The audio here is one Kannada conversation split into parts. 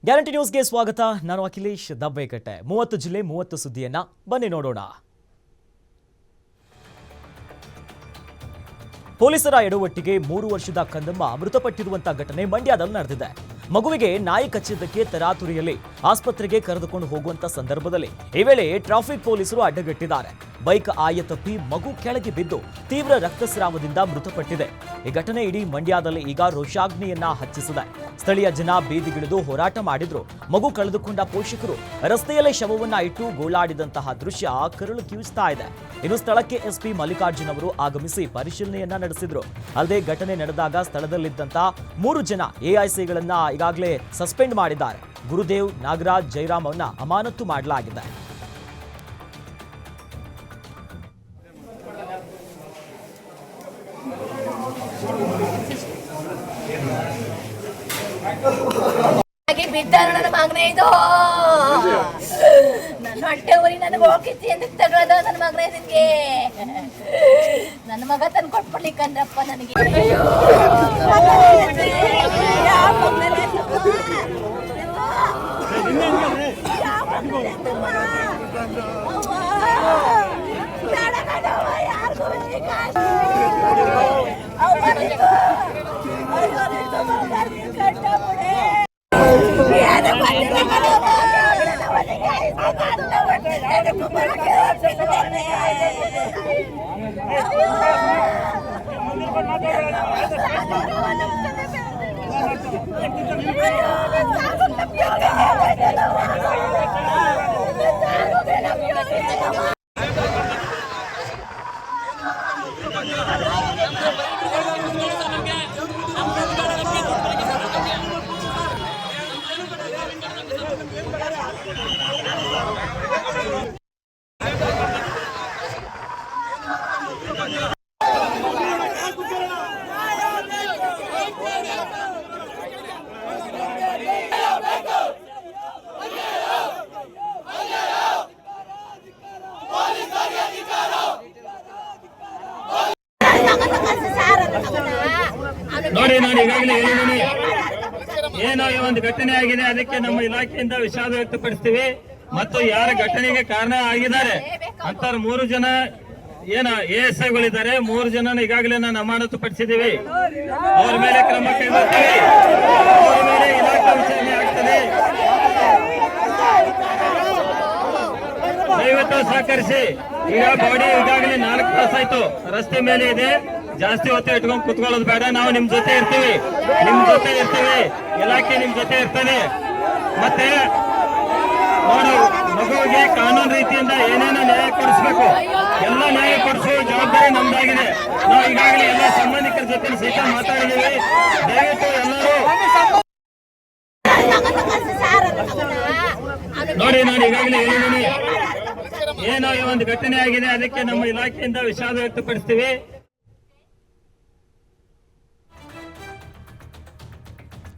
ಗ್ಯಾರಂಟಿ ನ್ಯೂಸ್ಗೆ ಸ್ವಾಗತ. ನಾನು ಅಖಿಲೇಶ್ ದಬ್ಬೆಕಟ್ಟೆ. 30 ಜಿಲ್ಲೆ 30 ಸುದ್ದಿಯನ್ನ ಬನ್ನಿ ನೋಡೋಣ. ಪೊಲೀಸರ ಎಡವಟ್ಟಿಗೆ 3 ವರ್ಷದ ಕಂದಮ್ಮ ಮೃತಪಟ್ಟಿರುವಂತಹ ಘಟನೆ ಮಂಡ್ಯದಲ್ಲಿ ನಡೆದಿದೆ. ಮಗುವಿಗೆ ನಾಯಿ ಕಚ್ಚಿದ್ದಕ್ಕೆ ತರಾತುರಿಯಲ್ಲಿ ಆಸ್ಪತ್ರೆಗೆ ಕರೆದುಕೊಂಡು ಹೋಗುವಂತ ಸಂದರ್ಭದಲ್ಲಿ ಈ ವೇಳೆ ಟ್ರಾಫಿಕ್ ಪೊಲೀಸರು ಅಡ್ಡಗಟ್ಟಿದ್ದಾರೆ. ಬೈಕ್ ಆಯ ತಪ್ಪಿ ಮಗು ಕೆಳಗೆ ಬಿದ್ದು ತೀವ್ರ ರಕ್ತಸ್ರಾವದಿಂದ ಮೃತಪಟ್ಟಿದೆ. ಈ ಘಟನೆ ಇಡೀ ಮಂಡ್ಯದಲ್ಲಿ ಈಗ ರೋಷಾಗ್ನಿಯನ್ನ ಹಚ್ಚಿಸಿದೆ. ಸ್ಥಳೀಯ ಜನ ಬೀದಿಗಿಳಿದು ಹೋರಾಟ ಮಾಡಿದ್ರು. ಮಗು ಕಳೆದುಕೊಂಡ ಪೋಷಕರು ರಸ್ತೆಯಲ್ಲೇ ಶವವನ್ನ ಇಟ್ಟು ಗೋಳಾಡಿದಂತಹ ದೃಶ್ಯ ಕರುಳು ಕಿವಿಸ್ತಾ ಇದೆ. ಇನ್ನು ಸ್ಥಳಕ್ಕೆ ಎಸ್ಪಿ ಮಲ್ಲಿಕಾರ್ಜುನ್ ಅವರು ಆಗಮಿಸಿ ಪರಿಶೀಲನೆಯನ್ನ ನಡೆಸಿದ್ರು. ಅಲ್ಲದೆ ಘಟನೆ ನಡೆದಾಗ ಸ್ಥಳದಲ್ಲಿದ್ದಂತಹ 3 ಜನ ಎಐಸಿಗಳನ್ನ ಈಗಾಗಲೇ ಸಸ್ಪೆಂಡ್ ಮಾಡಿದ್ದಾರೆ. ಗುರುದೇವ್, ನಾಗರಾಜ್, ಜೈರಾಮ್ ಅವನ್ನ ಅಮಾನತು ಮಾಡಲಾಗಿದೆ. ನನ್ನ ಮಗನೇ ಇದು ನನ್ನ ಹೊಟ್ಟೆ ಊರಿ ನನಗೆ ಹೋಗಿತ್ತಿ ಅಂತ ತಗೊಳ್ಳೋದು ನನ್ನ ಮಗನೇ ನಿನ್ಗೆ ನನ್ನ ಮಗ ತಂದು ಕೊಟ್ಬಿಡ್ಲಿಕ್ಕಂದ್ರಪ್ಪ ನನಗೆ. ನೋಡಿ, ನಾನು ಈಗಾಗಲೇ ಹೇಳಿದ್ದೀನಿ, ಏನೋ ಈ ಒಂದು ಘಟನೆ ಆಗಿದೆ, ಅದಕ್ಕೆ ನಮ್ಮ ಇಲಾಖೆಯಿಂದ ವಿಷಾದ ವ್ಯಕ್ತಪಡಿಸ್ತೀವಿ. ಮತ್ತು ಯಾರ ಘಟನೆಗೆ ಕಾರಣ ಆಗಿದ್ದಾರೆ ಅಂತ 3 ಜನ ಏನ ಎಎಸ್ಐಗಳಿದ್ದಾರೆ, 3 ಜನ ಈಗಾಗಲೇ ನಾನು ಅಮಾನತು ಪಡಿಸಿದ್ದೀವಿ. ಅವ್ರ ಮೇಲೆ ಕ್ರಮ ಕೈಗೊಳ್ತೀವಿ. ಅವ್ರ ಮೇಲೆ ಇಲಾಖೆ ವಿಚಾರಣೆ ಆಗ್ತದೆ. ದಯವಿಟ್ಟು ಸಹಕರಿಸಿ. ಈಗ ಬಾಡಿ ಈಗಾಗಲೇ 4 ತಾಸಾಯ್ತು ರಸ್ತೆ ಮೇಲೆ ಇದೆ. ಜಾಸ್ತಿ ಹೊತ್ತು ಇಟ್ಕೊಂಡು ಕುತ್ಕೊಳ್ಳೋದು ಬೇಡ. ನಾವು ನಿಮ್ ಜೊತೆ ಇರ್ತೀವಿ, ಇಲಾಖೆ ನಿಮ್ ಜೊತೆ ಇರ್ತದೆ. ಮತ್ತೆ ನೋಡು, ಮಗುವಿಗೆ ಕಾನೂನು ರೀತಿಯಿಂದ ಏನೇನೋ ನ್ಯಾಯ ಕೊಡಿಸ್ಬೇಕು, ಎಲ್ಲ ನ್ಯಾಯ ಕೊಡಿಸುವ ಜವಾಬ್ದಾರಿ ನಮ್ದಾಗಿದೆ. ನಾವು ಈಗಾಗಲೇ ಎಲ್ಲ ಸಂಬಂಧಿಕರ ಜೊತೆ ಸಹಿತ ಮಾತಾಡಿದ್ದೀವಿ. ದಯವಿಟ್ಟು ಎಲ್ಲರೂ ನೋಡಿ, ನಾನು ಈಗಾಗಲೇ ಹೇಳಿದ್ದೀನಿ, ಏನೋ ಈ ಒಂದು ಘಟನೆ ಆಗಿದೆ, ಅದಕ್ಕೆ ನಮ್ಮ ಇಲಾಖೆಯಿಂದ ವಿಷಾದ ವ್ಯಕ್ತಪಡಿಸ್ತೀವಿ.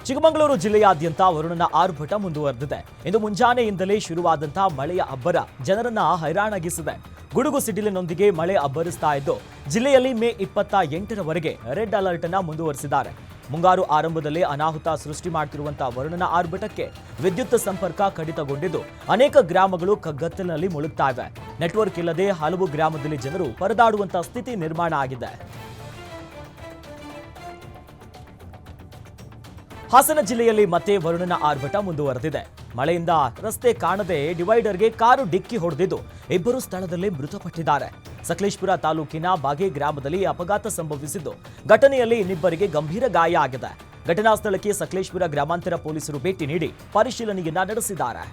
ಚಿಕ್ಕಮಗಳೂರು ಜಿಲ್ಲೆಯಾದ್ಯಂತ ವರುಣನ ಆರ್ಭಟ ಮುಂದುವರೆದಿದೆ. ಇಂದು ಮುಂಜಾನೆಯಿಂದಲೇ ಶುರುವಾದಂತಹ ಮಳೆಯ ಅಬ್ಬರ ಜನರನ್ನ ಹೈರಾಣಾಗಿಸಿದೆ. ಗುಡುಗು ಸಿಡಿಲಿನೊಂದಿಗೆ ಮಳೆ ಅಬ್ಬರಿಸ್ತಾ ಇದ್ದು ಜಿಲ್ಲೆಯಲ್ಲಿ ಮೇ 28ರವರೆಗೆ ರೆಡ್ ಅಲರ್ಟ್ ಅನ್ನ ಮುಂದುವರಿಸಿದ್ದಾರೆ. ಮುಂಗಾರು ಆರಂಭದಲ್ಲಿ ಅನಾಹುತ ಸೃಷ್ಟಿ ಮಾಡುತ್ತಿರುವಂತಹ ವರುಣನ ಆರ್ಭಟಕ್ಕೆ ವಿದ್ಯುತ್ ಸಂಪರ್ಕ ಕಡಿತಗೊಂಡಿದ್ದು ಅನೇಕ ಗ್ರಾಮಗಳು ಕಗ್ಗತ್ತಲಿನಲ್ಲಿ ಮುಳುಗ್ತಾ ಇವೆ. ನೆಟ್ವರ್ಕ್ ಇಲ್ಲದೆ ಹಲವು ಗ್ರಾಮದಲ್ಲಿ ಜನರು ಪರದಾಡುವಂತಹ ಸ್ಥಿತಿ ನಿರ್ಮಾಣ ಆಗಿದೆ. ಹಾಸನ ಜಿಲ್ಲೆಯಲ್ಲಿ ಮತ್ತೆ ವರುಣನ ಆರ್ಭಟ ಮುಂದುವರೆದಿದೆ. ಮಳೆಯಿಂದ ರಸ್ತೆ ಕಾಣದೆ ಡಿವೈಡರ್ಗೆ ಕಾರು ಡಿಕ್ಕಿ ಹೊಡೆದಿದ್ದು 2 ಸ್ಥಳದಲ್ಲಿ ಮೃತಪಟ್ಟಿದ್ದಾರೆ. ಸಕಲೇಶಪುರ ತಾಲೂಕಿನ ಬಾಗೆ ಗ್ರಾಮದಲ್ಲಿ ಅಪಘಾತ ಸಂಭವಿಸಿದ್ದು ಘಟನೆಯಲ್ಲಿ ಇನ್ನಿಬ್ಬರಿಗೆ ಗಂಭೀರ ಗಾಯ ಆಗಿದೆ. ಘಟನಾ ಸ್ಥಳಕ್ಕೆ ಸಕಲೇಶಪುರ ಗ್ರಾಮಾಂತರ ಪೊಲೀಸರು ಭೇಟಿ ನೀಡಿ ಪರಿಶೀಲನೆಯನ್ನ ನಡೆಸಿದ್ದಾರೆ.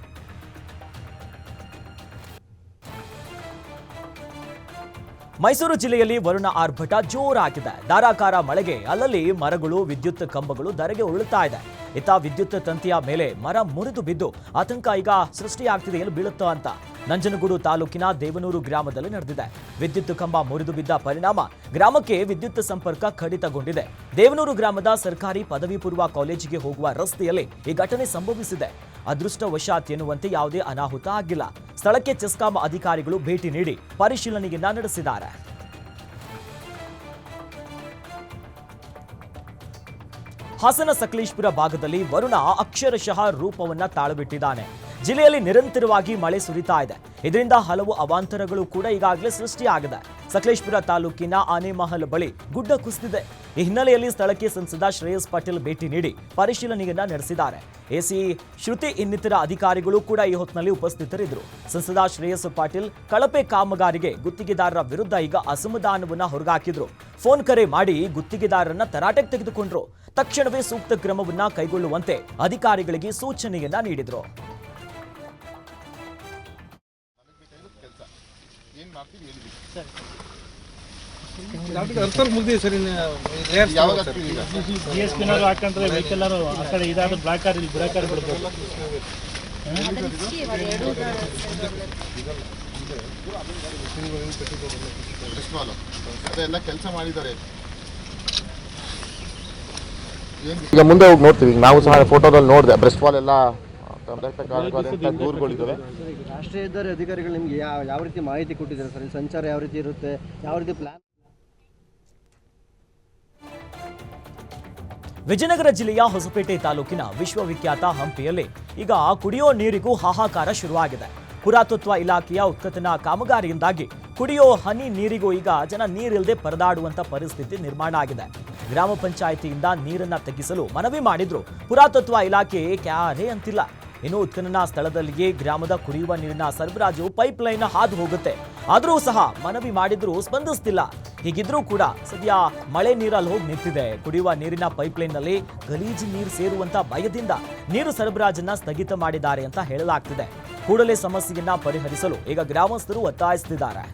ಮೈಸೂರು ಜಿಲ್ಲೆಯಲ್ಲಿ ವರುಣ ಆರ್ಭಟ ಜೋರಾಗಿದೆ. ಧಾರಾಕಾರ ಮಳೆಗೆ ಅಲ್ಲಲ್ಲಿ ಮರಗಳು, ವಿದ್ಯುತ್ ಕಂಬಗಳು ಧರೆಗೆ ಉರುಳುತ್ತಾ ಇದೆ. ಇತ್ತ ವಿದ್ಯುತ್ ತಂತಿಯ ಮೇಲೆ ಮರ ಮುರಿದು ಬಿದ್ದು ಆತಂಕ ಈಗ ಸೃಷ್ಟಿಯಾಗ್ತಿದೆ, ಎಲ್ಲಿ ಬೀಳುತ್ತಾ ಅಂತ. ನಂಜನಗೂಡು ತಾಲೂಕಿನ ದೇವನೂರು ಗ್ರಾಮದಲ್ಲಿ ನಡೆದಿದೆ. ವಿದ್ಯುತ್ ಕಂಬ ಮುರಿದು ಬಿದ್ದ ಪರಿಣಾಮ ಗ್ರಾಮಕ್ಕೆ ವಿದ್ಯುತ್ ಸಂಪರ್ಕ ಕಡಿತಗೊಂಡಿದೆ. ದೇವನೂರು ಗ್ರಾಮದ ಸರ್ಕಾರಿ ಪದವಿ ಪೂರ್ವ ಕಾಲೇಜಿಗೆ ಹೋಗುವ ರಸ್ತೆಯಲ್ಲಿ ಈ ಘಟನೆ ಸಂಭವಿಸಿದೆ. ಅದೃಷ್ಟವಶಾತ್ ಎನ್ನುವಂತೆ ಯಾವುದೇ ಅನಾಹುತ ಆಗಿಲ್ಲ. ಸ್ಥಳಕ್ಕೆ ಚೆಸ್ಕಾಂ ಅಧಿಕಾರಿಗಳು ಭೇಟಿ ನೀಡಿ ಪರಿಶೀಲನೆಯನ್ನ ನಡೆಸಿದ್ದಾರೆ. ಹಾಸನ ಸಕಲೇಶಪುರ ಭಾಗದಲ್ಲಿ ವರುಣ ಅಕ್ಷರಶಃ ರೂಪವನ್ನ ತಾಳಬಿಟ್ಟಿದ್ದಾನೆ. ಜಿಲ್ಲೆಯಲ್ಲಿ ನಿರಂತರವಾಗಿ ಮಳೆ ಸುರಿತಾ ಇದೆ. ಇದರಿಂದ ಹಲವು ಅವಾಂತರಗಳು ಕೂಡ ಈಗಾಗಲೇ ಸೃಷ್ಟಿಯಾಗಿದೆ. ಸಕಲೇಶಪುರ ತಾಲೂಕಿನ ಆನೆಮಹಲ್ ಬಳಿ ಗುಡ್ಡ ಕುಸಿದಿದೆ. ಈ ಹಿನ್ನೆಲೆಯಲ್ಲಿ ಸ್ಥಳಕ್ಕೆ ಸಂಸದ ಶ್ರೇಯಸ್ ಪಾಟೀಲ್ ಭೇಟಿ ನೀಡಿ ಪರಿಶೀಲನೆಯನ್ನ ನಡೆಸಿದ್ದಾರೆ. ಎಸಿ ಶ್ರುತಿ ಇನ್ನಿತರ ಅಧಿಕಾರಿಗಳು ಕೂಡ ಈ ಹೊತ್ತಿನಲ್ಲಿ ಉಪಸ್ಥಿತರಿದ್ದರು. ಸಂಸದ ಶ್ರೇಯಸ್ ಪಾಟೀಲ್ ಕಳಪೆ ಕಾಮಗಾರಿಗೆ ಗುತ್ತಿಗೆದಾರರ ವಿರುದ್ಧ ಈಗ ಅಸಮಾಧಾನವನ್ನ ಹೊರಗಾಕಿದ್ರು. ಫೋನ್ ಕರೆ ಮಾಡಿ ಗುತ್ತಿಗೆದಾರರನ್ನ ತರಾಟೆಗೆ ತೆಗೆದುಕೊಂಡ್ರು. ತಕ್ಷಣವೇ ಸೂಕ್ತ ಕ್ರಮವನ್ನ ಕೈಗೊಳ್ಳುವಂತೆ ಅಧಿಕಾರಿಗಳಿಗೆ ಸೂಚನೆಯನ್ನ ನೀಡಿದ್ರು. ಹಾಕಂದ್ರೆ ವೆಹಿಕಲ್ ಆ ಕಡೆ ಇದಾದ್ರೆ ಬ್ಲಾಕ್ ಕಾರ್ ಇಲ್ಲಿ ಬ್ರೇಕ್ ಕಾರ್ ಬಿಡ್ಬೋದು. ಅದೆಲ್ಲ ಕೆಲಸ ಮಾಡಿದ್ದಾರೆ. ಈಗ ಮುಂದೆ ಹೋಗಿ ನೋಡ್ತೀವಿ. ನಾವು ಸಹ ಫೋಟೋದಲ್ಲಿ ನೋಡಿದೆ ಬ್ರೆಸ್ಟ್ ವಾಲ್ ಎಲ್ಲ ದೂರುಗಳಿದ್ದಾವೆ. ರಾಷ್ಟ್ರೀಯ ಹೆದ್ದಾರಿ ಅಧಿಕಾರಿಗಳು ನಿಮ್ಗೆ ಯಾವ ರೀತಿ ಮಾಹಿತಿ ಕೊಟ್ಟಿದ್ದಾರೆ ಸರ್? ಸಂಚಾರ ಯಾವ ರೀತಿ ಇರುತ್ತೆ, ಯಾವ ರೀತಿ ಪ್ಲಾನ್? ವಿಜಯನಗರ ಜಿಲ್ಲೆಯ ಹೊಸಪೇಟೆ ತಾಲೂಕಿನ ವಿಶ್ವವಿಖ್ಯಾತ ಹಂಪಿಯಲ್ಲಿ ಈಗ ಕುಡಿಯೋ ನೀರಿಗೂ ಹಾಹಾಕಾರ ಶುರುವಾಗಿದೆ. ಪುರಾತತ್ವ ಇಲಾಖೆಯ ಉತ್ಖನನ ಕಾಮಗಾರಿಯಿಂದಾಗಿ ಕುಡಿಯೋ ಹನಿ ನೀರಿಗೂ ಈಗ ಜನ ನೀರಿಲ್ಲದೆ ಪರದಾಡುವಂತ ಪರಿಸ್ಥಿತಿ ನಿರ್ಮಾಣ ಆಗಿದೆ. ಗ್ರಾಮ ಪಂಚಾಯಿತಿಯಿಂದ ನೀರನ್ನ ತಗ್ಗಿಸಲು ಮನವಿ ಮಾಡಿದ್ರು. ಪುರಾತತ್ವ ಇಲಾಖೆ ಕ್ಯಾರೇ ಅಂತಿಲ್ಲ. ಇನ್ನು ಉತ್ಖನನ ಸ್ಥಳದಲ್ಲಿಯೇ ಗ್ರಾಮದ ಕುಡಿಯುವ ನೀರಿನ ಸರಬರಾಜು ಪೈಪ್ ಲೈನ್ ಹಾದು ಹೋಗುತ್ತೆ. ಆದರೂ ಸಹ ಮನವಿ ಮಾಡಿದ್ರೂ ಸ್ಪಂದಿಸ್ತಿಲ್ಲ. ಹೀಗಿದ್ರೂ ಕೂಡ ಸದ್ಯ ಮಳೆ ನೀರಲ್ಲಿ ಹೋಗಿ ನಿಂತಿದೆ. ಕುಡಿಯುವ ನೀರಿನ ಪೈಪ್ ಲೈನ್ ನಲ್ಲಿ ಗಲೀಜು ನೀರು ಸೇರುವಂತ ಭಯದಿಂದ ನೀರು ಸರಬರಾಜನ್ನ ಸ್ಥಗಿತ ಮಾಡಿದ್ದಾರೆ ಅಂತ ಹೇಳಲಾಗ್ತಿದೆ. ಕೂಡಲೇ ಸಮಸ್ಯೆಯನ್ನ ಪರಿಹರಿಸಲು ಈಗ ಗ್ರಾಮಸ್ಥರು ಒತ್ತಾಯಿಸುತ್ತಿದ್ದಾರೆ.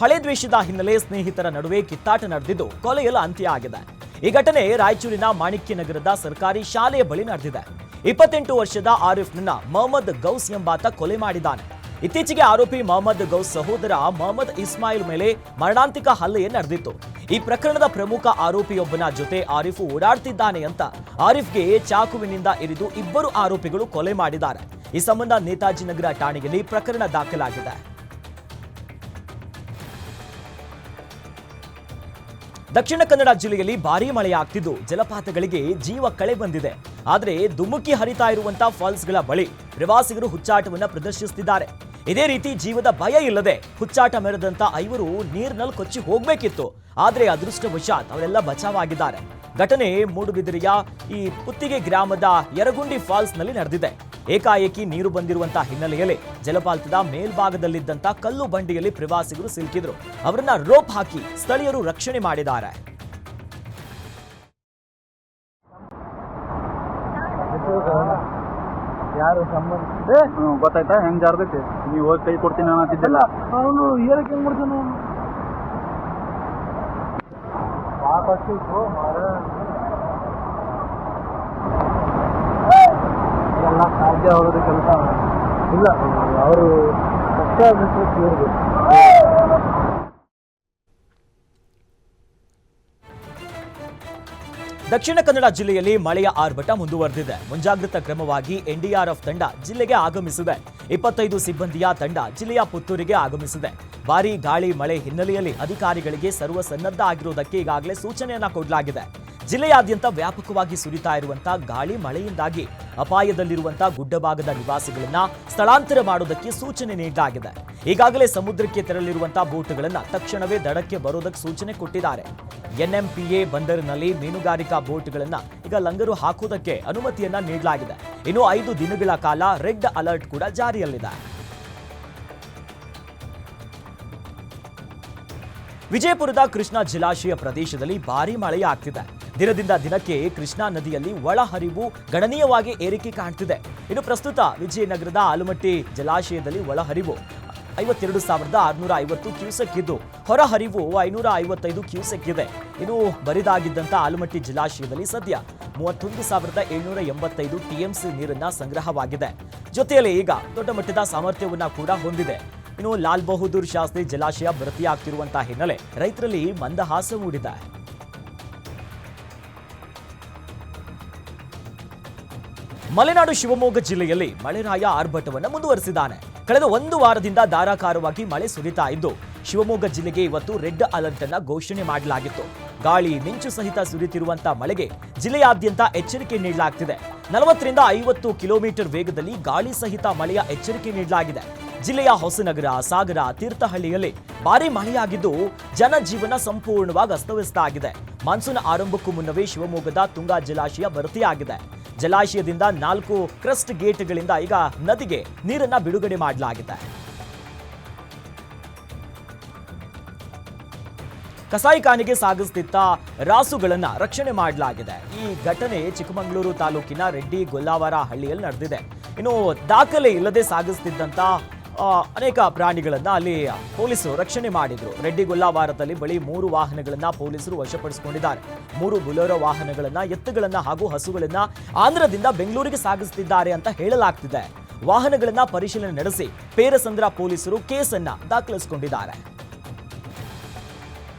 ಹಳೆ ದ್ವೇಷದ ಹಿನ್ನೆಲೆ ಸ್ನೇಹಿತರ ನಡುವೆ ಕಿತ್ತಾಟ ನಡೆದಿದ್ದು ಕೊಲೆಯಲ್ಲಿ ಅಂತ್ಯ ಆಗಿದೆ. ಈ ಘಟನೆ ರಾಯಚೂರಿನ ಮಾಣಿಕ್ಯ ನಗರದ ಸರ್ಕಾರಿ ಶಾಲೆಯ ಬಳಿ ನಡೆದಿದೆ. 28 ವರ್ಷದ ಆರಿಫ್ನನ್ನ ಮೊಹಮ್ಮದ್ ಗೌಸ್ ಎಂಬಾತ ಕೊಲೆ ಮಾಡಿದ್ದಾನೆ. ಇತ್ತೀಚೆಗೆ ಆರೋಪಿ ಮೊಹಮ್ಮದ್ ಗೌಸ್ ಸಹೋದರ ಮೊಹಮ್ಮದ್ ಇಸ್ಮಾಯಿಲ್ ಮೇಲೆ ಮರಣಾಂತಿಕ ಹಲ್ಲೆ ನಡೆದಿತ್ತು. ಈ ಪ್ರಕರಣದ ಪ್ರಮುಖ ಆರೋಪಿಯೊಬ್ಬನ ಜೊತೆ ಆರಿಫ್ ಓಡಾಡ್ತಿದ್ದಾನೆ ಅಂತ ಆರಿಫ್ಗೆ ಚಾಕುವಿನಿಂದ ಇರಿದು ಇಬ್ಬರು ಆರೋಪಿಗಳು ಕೊಲೆ ಮಾಡಿದ್ದಾರೆ. ಈ ಸಂಬಂಧ ನೇತಾಜಿ ನಗರ ಠಾಣೆಯಲ್ಲಿ ಪ್ರಕರಣ ದಾಖಲಾಗಿದೆ. ದಕ್ಷಿಣ ಕನ್ನಡ ಜಿಲ್ಲೆಯಲ್ಲಿ ಭಾರೀ ಮಳೆಯಾಗ್ತಿದ್ದು ಜಲಪಾತಗಳಿಗೆ ಜೀವ ಕಳೆ ಬಂದಿದೆ. ಆದರೆ ಧುಮುಕಿ ಹರಿತಾ ಇರುವಂತಹ ಫಾಲ್ಸ್ಗಳ ಬಳಿ ಪ್ರವಾಸಿಗರು ಹುಚ್ಚಾಟವನ್ನ ಪ್ರದರ್ಶಿಸುತ್ತಿದ್ದಾರೆ. ಇದೇ ರೀತಿ ಜೀವದ ಭಯ ಇಲ್ಲದೆ ಹುಚ್ಚಾಟ ಮೆರೆದಂತ ಐವರು ನೀರಿನಲ್ಲಿ ಕೊಚ್ಚಿ ಹೋಗ್ಬೇಕಿತ್ತು. ಆದರೆ ಅದೃಷ್ಟವಶಾತ್ ಅವರೆಲ್ಲ ಬಚಾವಾಗಿದ್ದಾರೆ. ಘಟನೆ ಮೂಡುಬಿದಿರೆಯ ಈ ಪುತ್ತಿಗೆ ಗ್ರಾಮದ ಯರಗುಂಡಿ ಫಾಲ್ಸ್ ನಲ್ಲಿ ನಡೆದಿದೆ. ಏಕಾಏಕಿ ನೀರು ಬಂದಿರುವಂತಹ ಹಿನ್ನೆಲೆಯಲ್ಲಿ ಜಲಪಾತದ ಮೇಲ್ಭಾಗದಲ್ಲಿದ್ದಂತ ಕಲ್ಲು ಬಂಡಿಯಲ್ಲಿ ಪ್ರವಾಸಿಗರು ಸಿಲುಕಿದ್ರು. ಅವರನ್ನ ರೋಪ್ ಹಾಕಿ ಸ್ಥಳೀಯರು ರಕ್ಷಣೆ ಮಾಡಿದ್ದಾರೆ. ಯಾರು ಸಂಬಂಧ ಗೊತ್ತಾಯ್ತಾ? ಹೆಂಗ್ ಜಾರ್ದೈತಿ? ನೀವು ಹೋಗಿ ಕೈ ಕೊಡ್ತೀನಿ ಅನ್ನತ್ತಿದ್ದಲ್ಲ. ಅವನು ಹೇಳಕ್ಕೆ ಹೆಂಗ್ ಮಾಡ್ತಾನ? ಎಲ್ಲ ಸಾಧ್ಯ ಅವ್ರದ್ದು ಕೆಲಸ ಇಲ್ಲ. ಅವರು ದಕ್ಷಿಣ ಕನ್ನಡ ಜಿಲ್ಲೆಯಲ್ಲಿ ಮಳೆಯ ಆರ್ಭಟ ಮುಂದುವರೆದಿದೆ. ಮುಂಜಾಗ್ರತಾ ಕ್ರಮವಾಗಿ ಎನ್ಡಿಆರ್ಎಫ್ ತಂಡ ಜಿಲ್ಲೆಗೆ ಆಗಮಿಸಿದೆ. 25 ಸಿಬ್ಬಂದಿಯ ತಂಡ ಜಿಲ್ಲೆಯ ಪುತ್ತೂರಿಗೆ ಆಗಮಿಸಿದೆ. ಭಾರೀ ಗಾಳಿ ಮಳೆ ಹಿನ್ನೆಲೆಯಲ್ಲಿ ಅಧಿಕಾರಿಗಳಿಗೆ ಸರ್ವಸನ್ನದ್ಧ ಆಗಿರುವುದಕ್ಕೆ ಈಗಾಗಲೇ ಸೂಚನೆಯನ್ನ ಕೊಡಲಾಗಿದೆ. ಜಿಲ್ಲೆಯಾದ್ಯಂತ ವ್ಯಾಪಕವಾಗಿ ಸುರಿತಾ ಇರುವಂತಹ ಗಾಳಿ ಮಳೆಯಿಂದಾಗಿ ಅಪಾಯದಲ್ಲಿರುವಂತಹ ಗುಡ್ಡಭಾಗದ ನಿವಾಸಿಗಳನ್ನ ಸ್ಥಳಾಂತರ ಮಾಡುವುದಕ್ಕೆ ಸೂಚನೆ ನೀಡಲಾಗಿದೆ. ಈಗಾಗಲೇ ಸಮುದ್ರಕ್ಕೆ ತೆರಳಿರುವಂತಹ ಬೋಟ್ಗಳನ್ನ ತಕ್ಷಣವೇ ದಡಕ್ಕೆ ಬರೋದಕ್ಕೆ ಸೂಚನೆ ಕೊಟ್ಟಿದ್ದಾರೆ. ಎನ್ಎಂಪಿಎ ಬಂದರಿನಲ್ಲಿ ಮೀನುಗಾರಿಕಾ ಬೋಟ್ಗಳನ್ನ ಈಗ ಲಂಗರು ಹಾಕುವುದಕ್ಕೆ ಅನುಮತಿಯನ್ನ ನೀಡಲಾಗಿದೆ. ಇನ್ನು 5 ದಿನಗಳ ಕಾಲ ರೆಡ್ ಅಲರ್ಟ್ ಕೂಡ ಜಾರಿಯಲ್ಲಿದೆ. ವಿಜಯಪುರದ ಕೃಷ್ಣಾ ಜಲಾಶಯ ಪ್ರದೇಶದಲ್ಲಿ ಭಾರೀ ಮಳೆಯಾಗ್ತಿದೆ. ದಿನದಿಂದ ದಿನಕ್ಕೆ ಕೃಷ್ಣಾ ನದಿಯಲ್ಲಿ ಒಳಹರಿವು ಗಣನೀಯವಾಗಿ ಏರಿಕೆ ಕಾಣ್ತಿದೆ. ಇನ್ನು ಪ್ರಸ್ತುತ ವಿಜಯನಗರದ ಆಲಮಟ್ಟಿ ಜಲಾಶಯದಲ್ಲಿ ಒಳಹರಿವು 52,650 ಕ್ಯೂಸೆಕ್ ಇದ್ದು ಹೊರಹರಿವು 555 ಕ್ಯೂಸೆಕ್ ಇದೆ. ಇನ್ನು ಬರಿದಾಗಿದ್ದಂಥ ಆಲಮಟ್ಟಿ ಜಲಾಶಯದಲ್ಲಿ ಸದ್ಯ 31,785 ಟಿಎಂಸಿ ನೀರನ್ನ ಸಂಗ್ರಹವಾಗಿದೆ. ಜೊತೆಯಲ್ಲಿ ಈಗ ದೊಡ್ಡ ಮಟ್ಟದ ಸಾಮರ್ಥ್ಯವನ್ನ ಕೂಡ ಹೊಂದಿದೆ. ಇನ್ನು ಲಾಲ್ ಬಹದ್ದೂರ್ ಶಾಸ್ತ್ರಿ ಜಲಾಶಯ ಭರ್ತಿಯಾಗ್ತಿರುವಂತಹ ಹಿನ್ನೆಲೆ ರೈತರಲ್ಲಿ ಮಂದಹಾಸ ಮೂಡಿದೆ. ಮಲೆನಾಡು ಶಿವಮೊಗ್ಗ ಜಿಲ್ಲೆಯಲ್ಲಿ ಮಳೆರಾಯ ಆರ್ಭಟವನ್ನು ಮುಂದುವರೆಸಿದ್ದಾನೆ. ಕಳೆದ 1 ವಾರದಿಂದ ಧಾರಾಕಾರವಾಗಿ ಮಳೆ ಸುರಿತಾ ಇದ್ದು ಶಿವಮೊಗ್ಗ ಜಿಲ್ಲೆಗೆ ಇವತ್ತು ರೆಡ್ ಅಲರ್ಟ್ ಅನ್ನ ಘೋಷಣೆ ಮಾಡಲಾಗಿತ್ತು. ಗಾಳಿ ಮಿಂಚು ಸಹಿತ ಸುರಿಯುತ್ತಿರುವಂತ ಮಳೆಗೆ ಜಿಲ್ಲೆಯಾದ್ಯಂತ ಎಚ್ಚರಿಕೆ ನೀಡಲಾಗ್ತಿದೆ. 40ರಿಂದ 50 ಕಿಲೋಮೀಟರ್ ವೇಗದಲ್ಲಿ ಗಾಳಿ ಸಹಿತ ಮಳೆಯ ಎಚ್ಚರಿಕೆ ನೀಡಲಾಗಿದೆ. ಜಿಲ್ಲೆಯ ಹೊಸನಗರ, ಸಾಗರ, ತೀರ್ಥಹಳ್ಳಿಯಲ್ಲಿ ಭಾರೀ ಮಳೆಯಾಗಿದ್ದು ಜನಜೀವನ ಸಂಪೂರ್ಣವಾಗಿ ಅಸ್ತವ್ಯಸ್ತ ಆಗಿದೆ. ಮಾನ್ಸೂನ್ ಆರಂಭಕ್ಕೂ ಮುನ್ನವೇ ಶಿವಮೊಗ್ಗದ ತುಂಗಾ ಜಲಾಶಯ ಭರ್ತಿಯಾಗಿದೆ. ಜಲಾಶಯದಿಂದ 4 ಕ್ರಸ್ಟ್ ಗೇಟ್ಗಳಿಂದ ಈಗ ನದಿಗೆ ನೀರನ್ನ ಬಿಡುಗಡೆ ಮಾಡಲಾಗಿದೆ. ಕಸಾಯಿಖಾನೆಗೆ ಸಾಗಿಸುತ್ತಿದ್ದ ರಾಸುಗಳನ್ನ ರಕ್ಷಣೆ ಮಾಡಲಾಗಿದೆ. ಈ ಘಟನೆ ಚಿಕ್ಕಮಗಳೂರು ತಾಲೂಕಿನ ರೆಡ್ಡಿ ಗೊಲ್ಲಾವರ ಹಳ್ಳಿಯಲ್ಲಿ ನಡೆದಿದೆ. ಇನ್ನು ದಾಖಲೆ ಇಲ್ಲದೆ ಸಾಗಿಸುತ್ತಿದ್ದಂತ ಅನೇಕ ಪ್ರಾಣಿಗಳನ್ನ ಅಲ್ಲಿ ಪೊಲೀಸರು ರಕ್ಷಣೆ ಮಾಡಿದ್ರು. ರೆಡ್ಡಿ ಗೊಲ್ಲಾವಾರದಲ್ಲಿ ಬಳಿ 3 ವಾಹನಗಳನ್ನ ಪೊಲೀಸರು ವಶಪಡಿಸಿಕೊಂಡಿದ್ದಾರೆ. 3 ಬುಲೋರೋ ವಾಹನಗಳನ್ನ, ಎತ್ತುಗಳನ್ನ ಹಾಗೂ ಹಸುಗಳನ್ನ ಆಂಧ್ರದಿಂದ ಬೆಂಗಳೂರಿಗೆ ಸಾಗಿಸುತ್ತಿದ್ದಾರೆ ಅಂತ ಹೇಳಲಾಗ್ತಿದೆ. ವಾಹನಗಳನ್ನ ಪರಿಶೀಲನೆ ನಡೆಸಿ ಪೇರಸಂದ್ರ ಪೊಲೀಸರು ಕೇಸನ್ನ ದಾಖಲಿಸಿಕೊಂಡಿದ್ದಾರೆ.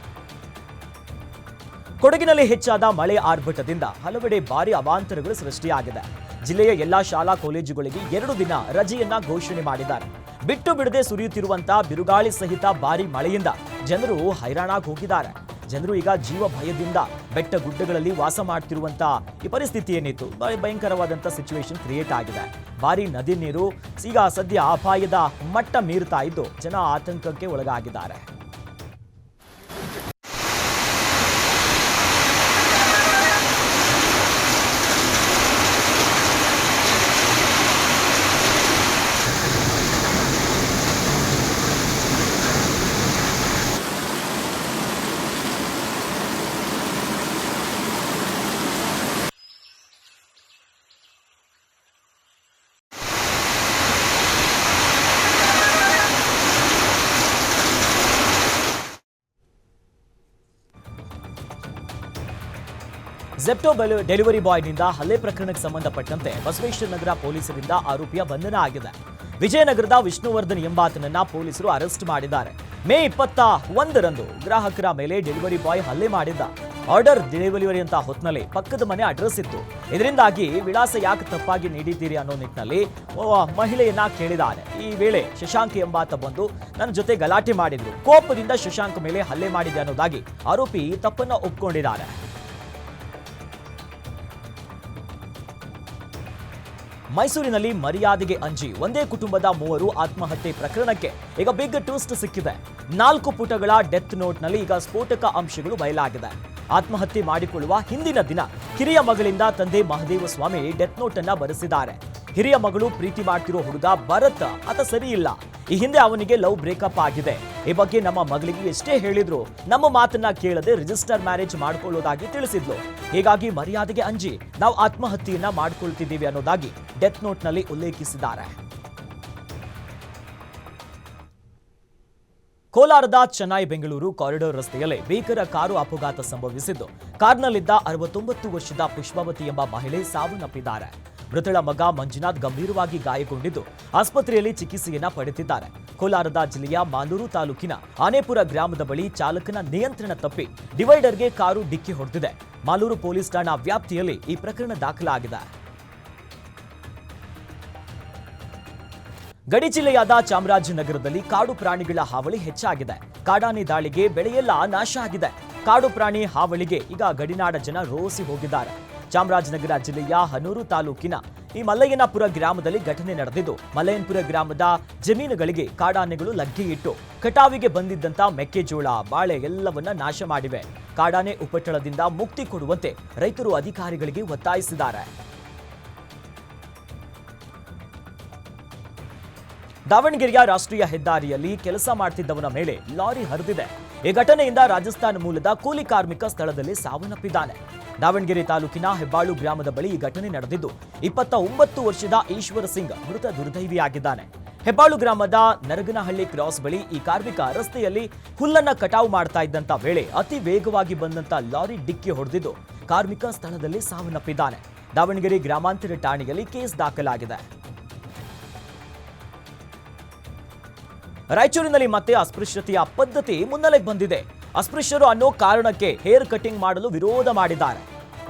ಕೊಡಗಿನಲ್ಲಿ ಹೆಚ್ಚಾದ ಮಳೆ ಆರ್ಭಟದಿಂದ ಹಲವೆಡೆ ಭಾರಿ ಅವಾಂತರಗಳು ಸೃಷ್ಟಿಯಾಗಿದೆ. ಜಿಲ್ಲೆಯ ಎಲ್ಲಾ ಶಾಲಾ ಕಾಲೇಜುಗಳಿಗೆ 2 ದಿನ ರಜೆಯನ್ನ ಘೋಷಣೆ ಮಾಡಿದ್ದಾರೆ. ಬಿಟ್ಟು ಬಿಡದೆ ಸುರಿಯುತ್ತಿರುವಂತಹ ಬಿರುಗಾಳಿ ಸಹಿತ ಭಾರಿ ಮಳೆಯಿಂದ ಜನರು ಹೈರಾಣಾಗಿ ಹೋಗಿದ್ದಾರೆ. ಜನರು ಈಗ ಜೀವ ಭಯದಿಂದ ಬೆಟ್ಟ ಗುಡ್ಡಗಳಲ್ಲಿ ವಾಸ ಮಾಡ್ತಿರುವಂತಹ ಈ ಪರಿಸ್ಥಿತಿ ಏನಿತ್ತು, ಭಯಂಕರವಾದಂಥ ಸಿಚುವೇಶನ್ ಕ್ರಿಯೇಟ್ ಆಗಿದೆ. ಭಾರಿ ನದಿ ನೀರು ಈಗ ಸದ್ಯ ಅಪಾಯದ ಮಟ್ಟ ಮೀರ್ತಾ ಇದ್ದು ಜನ ಆತಂಕಕ್ಕೆ ಒಳಗಾಗಿದ್ದಾರೆ. ಝೆಪ್ಟೋ ಡೆಲಿವರಿ ಬಾಯ್ನಿಂದ ಹಲ್ಲೆ ಪ್ರಕರಣಕ್ಕೆ ಸಂಬಂಧಪಟ್ಟಂತೆ ಬಸವೇಶ್ವರ ನಗರ ಪೊಲೀಸರಿಂದ ಆರೋಪಿಯ ಬಂಧನ ಆಗಿದೆ. ವಿಜಯನಗರದ ವಿಷ್ಣುವರ್ಧನ್ ಎಂಬಾತನನ್ನ ಪೊಲೀಸರು ಅರೆಸ್ಟ್ ಮಾಡಿದ್ದಾರೆ. ಮೇ 21ರಂದು ಗ್ರಾಹಕರ ಮೇಲೆ ಡೆಲಿವರಿ ಬಾಯ್ ಹಲ್ಲೆ ಮಾಡಿದ್ದ. ಆರ್ಡರ್ ಡೆಲಿವರಿ ಅಂತ ಹೊತ್ನಲ್ಲಿ ಪಕ್ಕದ ಮನೆ ಅಡ್ರೆಸ್ ಇತ್ತು. ಇದರಿಂದಾಗಿ ವಿಳಾಸ ಯಾಕೆ ತಪ್ಪಾಗಿ ನೀಡಿದ್ದೀರಿ ಅನ್ನೋ ನಿಟ್ಟಿನಲ್ಲಿ ಮಹಿಳೆಯನ್ನ ಕೇಳಿದ್ದಾರೆ. ಈ ವೇಳೆ ಶಶಾಂಕ್ ಎಂಬಾತ ಬಂದು ನನ್ನ ಜೊತೆ ಗಲಾಟೆ ಮಾಡಿದ್ರು. ಕೋಪದಿಂದ ಶಶಾಂಕ್ ಮೇಲೆ ಹಲ್ಲೆ ಮಾಡಿದೆ ಅನ್ನೋದಾಗಿ ಆರೋಪಿ ತಪ್ಪನ್ನ ಒಪ್ಕೊಂಡಿದ್ದಾರೆ. ಮೈಸೂರಿನಲ್ಲಿ ಮರ್ಯಾದೆಗೆ ಅಂಜಿ ಒಂದೇ ಕುಟುಂಬದ 3 ಆತ್ಮಹತ್ಯೆ ಪ್ರಕರಣಕ್ಕೆ ಈಗ ಬಿಗ್ ಟ್ವಿಸ್ಟ್ ಸಿಕ್ಕಿದೆ. 4 ಪುಟಗಳ ಡೆತ್ ನೋಟ್ನಲ್ಲಿ ಈಗ ಸ್ಫೋಟಕ ಅಂಶಗಳು ಬಯಲಾಗಿದೆ. ಆತ್ಮಹತ್ಯೆ ಮಾಡಿಕೊಳ್ಳುವ ಹಿಂದಿನ ದಿನ ಹಿರಿಯ ಮಗಳಿಂದ ತಂದೆ ಮಹದೇವ ಸ್ವಾಮಿ ಡೆತ್ ನೋಟ್ ಅನ್ನ ಬರೆಸಿದ್ದಾರೆ. ಹಿರಿಯ ಮಗಳು ಪ್ರೀತಿ ಮಾಡ್ತಿರೋ ಹುಡುಗ ಭರತ್ ಆತ ಸರಿ ಇಲ್ಲ. ಈ ಹಿಂದೆ ಅವನಿಗೆ ಲವ್ ಬ್ರೇಕಪ್ ಆಗಿದೆ. ಈ ಬಗ್ಗೆ ನಮ್ಮ ಮಗಳಿಗೆ ಎಷ್ಟೇ ಹೇಳಿದ್ರು ನಮ್ಮ ಮಾತನ್ನ ಕೇಳದೆ ರಿಜಿಸ್ಟರ್ ಮ್ಯಾರೇಜ್ ಮಾಡ್ಕೊಳ್ಳೋದಾಗಿ ತಿಳಿಸಿದ್ಲು. ಹೀಗಾಗಿ ಮರ್ಯಾದೆಗೆ ಅಂಜಿ ನಾವು ಆತ್ಮಹತ್ಯೆಯನ್ನ ಮಾಡ್ಕೊಳ್ತಿದ್ದೀವಿ ಅನ್ನೋದಾಗಿ ಡೆತ್ ನೋಟ್ ನಲ್ಲಿ ಉಲ್ಲೇಖಿಸಿದ್ದಾರೆ. ಕೋಲಾರದ ಚೆನ್ನೈ ಬೆಂಗಳೂರು ಕಾರಿಡಾರ್ ರಸ್ತೆಯಲ್ಲಿ ಭೀಕರ ಕಾರು ಅಪಘಾತ ಸಂಭವಿಸಿದ್ದು ಕಾರ್ನಲ್ಲಿದ್ದ 69 ವರ್ಷದ ಪುಷ್ಪಾವತಿ ಎಂಬ ಮಹಿಳೆ ಸಾವನ್ನಪ್ಪಿದ್ದಾರೆ. ಮೃತಳ ಮಗ ಮಂಜುನಾಥ್ ಗಂಭೀರವಾಗಿ ಗಾಯಗೊಂಡಿದ್ದು ಆಸ್ಪತ್ರೆಯಲ್ಲಿ ಚಿಕಿತ್ಸೆಯನ್ನ ಪಡೆದಿದ್ದಾರೆ. ಕೋಲಾರದ ಜಿಲ್ಲೆಯ ಮಾಲೂರು ತಾಲೂಕಿನ ಆನೇಪುರ ಗ್ರಾಮದ ಬಳಿ ಚಾಲಕನ ನಿಯಂತ್ರಣ ತಪ್ಪಿ ಡಿವೈಡರ್ಗೆ ಕಾರು ಡಿಕ್ಕಿ ಹೊಡೆದಿದೆ. ಮಾಲೂರು ಪೊಲೀಸ್ ಠಾಣಾ ವ್ಯಾಪ್ತಿಯಲ್ಲಿ ಈ ಪ್ರಕರಣ ದಾಖಲಾಗಿದೆ. ಗಡಿ ಜಿಲ್ಲೆಯಾದ ಚಾಮರಾಜನಗರದಲ್ಲಿ ಕಾಡು ಪ್ರಾಣಿಗಳ ಹಾವಳಿ ಹೆಚ್ಚಾಗಿದೆ. ಕಾಡಾನೆ ದಾಳಿಗೆ ಬೆಳೆಯೆಲ್ಲ ನಾಶ ಆಗಿದೆ. ಕಾಡು ಪ್ರಾಣಿ ಹಾವಳಿಗೆ ಈಗ ಗಡಿನಾಡ ಜನ ರೋಸಿ ಹೋಗಿದ್ದಾರೆ. ಚಾಮರಾಜನಗರ ಜಿಲ್ಲೆಯ ಹನೂರು ತಾಲೂಕಿನ ಈ ಮಲ್ಲಯ್ಯನಪುರ ಗ್ರಾಮದಲ್ಲಿ ಘಟನೆ ನಡೆದಿದ್ದು, ಮಲ್ಲಯ್ಯನಪುರ ಗ್ರಾಮದ ಜಮೀನುಗಳಿಗೆ ಕಾಡಾನೆಗಳು ಲಗ್ಗೆ ಇಟ್ಟು ಕಟಾವಿಗೆ ಬಂದಿದ್ದಂತ ಮೆಕ್ಕೆಜೋಳ, ಬಾಳೆ ಎಲ್ಲವನ್ನ ನಾಶ ಮಾಡಿವೆ. ಕಾಡಾನೆ ಉಪಟಳದಿಂದ ಮುಕ್ತಿ ಕೊಡುವಂತೆ ರೈತರು ಅಧಿಕಾರಿಗಳಿಗೆ ಒತ್ತಾಯಿಸಿದ್ದಾರೆ. ದಾವಣಗೆರೆಯ ರಾಷ್ಟ್ರೀಯ ಹೆದ್ದಾರಿಯಲ್ಲಿ ಕೆಲಸ ಮಾಡ್ತಿದ್ದವನ ಮೇಲೆ ಲಾರಿ ಹರಿದಿದೆ. ಈ ಘಟನೆಯಿಂದ ರಾಜಸ್ಥಾನ ಮೂಲದ ಕೂಲಿ ಕಾರ್ಮಿಕ ಸ್ಥಳದಲ್ಲಿ ಸಾವನ್ನಪ್ಪಿದ್ದಾನೆ. ದಾವಣಗೆರೆ ತಾಲೂಕಿನ ಹೆಬ್ಬಾಳು ಗ್ರಾಮದ ಬಳಿ ಈ ಘಟನೆ ನಡೆದಿದ್ದು 29 ವರ್ಷದ ಈಶ್ವರ ಸಿಂಗ್ ಮೃತ ದುರ್ದೈವಿಯಾಗಿದ್ದಾನೆ. ಹೆಬ್ಬಾಳು ಗ್ರಾಮದ ನರಗನಹಳ್ಳಿ ಕ್ರಾಸ್ ಬಳಿ ಈ ಕಾರ್ಮಿಕ ರಸ್ತೆಯಲ್ಲಿ ಹುಲ್ಲನ್ನ ಕಟಾವು ಮಾಡ್ತಾ ಇದ್ದಂತ ವೇಳೆ ಅತಿ ವೇಗವಾಗಿ ಬಂದಂತ ಲಾರಿ ಡಿಕ್ಕಿ ಹೊಡೆದಿದ್ದು ಕಾರ್ಮಿಕ ಸ್ಥಳದಲ್ಲಿ ಸಾವನ್ನಪ್ಪಿದ್ದಾನೆ. ದಾವಣಗೆರೆ ಗ್ರಾಮಾಂತರ ಠಾಣೆಯಲ್ಲಿ ಕೇಸ್ ದಾಖಲಾಗಿದೆ. ರಾಯಚೂರಿನಲ್ಲಿ ಮತ್ತೆ ಅಸ್ಪೃಶ್ಯತೆಯ ಪದ್ಧತಿ ಮುನ್ನೆಲೆಗೆ ಬಂದಿದೆ. ಅಸ್ಪೃಶ್ಯರು ಅನ್ನೋ ಕಾರಣಕ್ಕೆ ಹೇರ್ ಕಟಿಂಗ್ ಮಾಡಲು ವಿರೋಧ ಮಾಡಿದ್ದಾರೆ.